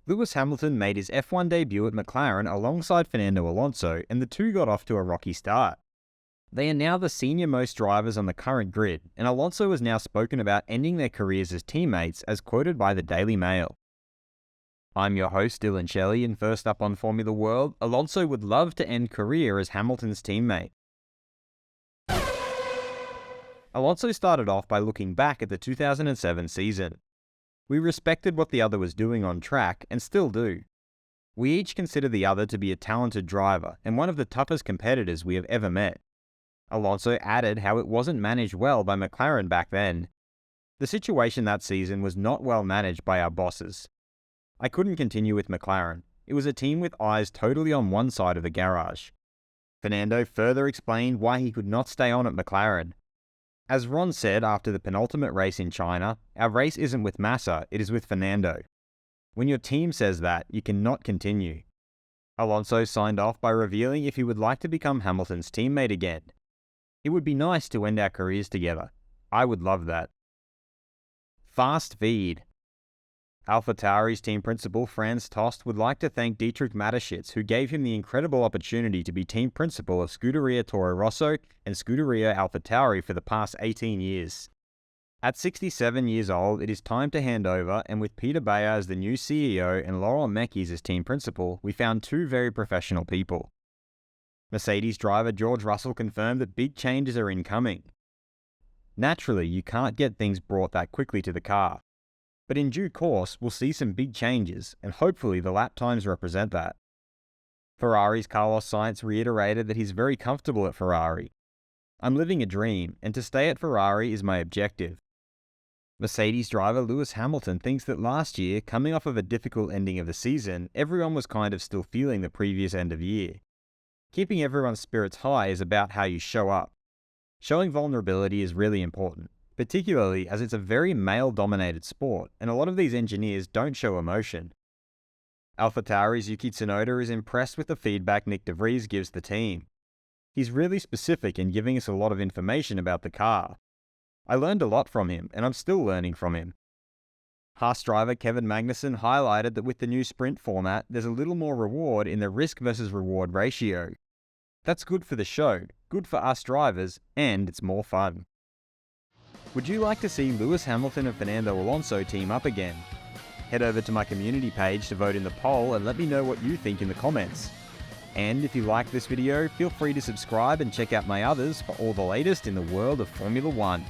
Lewis Hamilton made his F1 debut at McLaren alongside Fernando Alonso, and the two got off to a rocky start. They are now the senior-most drivers on the current grid, and Alonso has now spoken about ending their careers as teammates, as quoted by the Daily Mail. I'm your host, Dillon Shelley, and first up on Formula World, Alonso would love to end career as Hamilton's teammate. Alonso started off by looking back at the 2007 season. We respected what the other was doing on track, and still do. We each consider the other to be a talented driver, and one of the toughest competitors we have ever met. Alonso added how it wasn't managed well by McLaren back then. The situation that season was not well managed by our bosses. I couldn't continue with McLaren. It was a team with eyes totally on one side of the garage. Fernando further explained why he could not stay on at McLaren. As Ron said after the penultimate race in China, our race isn't with Massa, it is with Fernando. When your team says that, you cannot continue. Alonso signed off by revealing if he would like to become Hamilton's teammate again. It would be nice to end our careers together. I would love that. Fast feed. AlphaTauri's team principal Franz Tost would like to thank Dietrich Mateschitz, who gave him the incredible opportunity to be team principal of Scuderia Toro Rosso and Scuderia AlphaTauri for the past 18 years. At 67 years old, it is time to hand over, and with Peter Bayer as the new CEO and Laurent Mekies as team principal, we found two very professional people. Mercedes driver George Russell confirmed that big changes are incoming. Naturally, you can't get things brought that quickly to the car. But in due course, we'll see some big changes, and hopefully the lap times represent that. Ferrari's Carlos Sainz reiterated that he's very comfortable at Ferrari. I'm living a dream, and to stay at Ferrari is my objective. Mercedes driver Lewis Hamilton thinks that last year, coming off of a difficult ending of the season, everyone was kind of still feeling the previous end of year. Keeping everyone's spirits high is about how you show up. Showing vulnerability is really important, particularly as it's a very male-dominated sport, and a lot of these engineers don't show emotion. AlphaTauri's Yuki Tsunoda is impressed with the feedback Nick De Vries gives the team. He's really specific in giving us a lot of information about the car. I learned a lot from him, and I'm still learning from him. Haas driver Kevin Magnussen highlighted that with the new sprint format, there's a little more reward in the risk versus reward ratio. That's good for the show, good for us drivers, and it's more fun. Would you like to see Lewis Hamilton and Fernando Alonso team up again? Head over to my community page to vote in the poll and let me know what you think in the comments. And if you like this video, feel free to subscribe and check out my others for all the latest in the world of Formula One.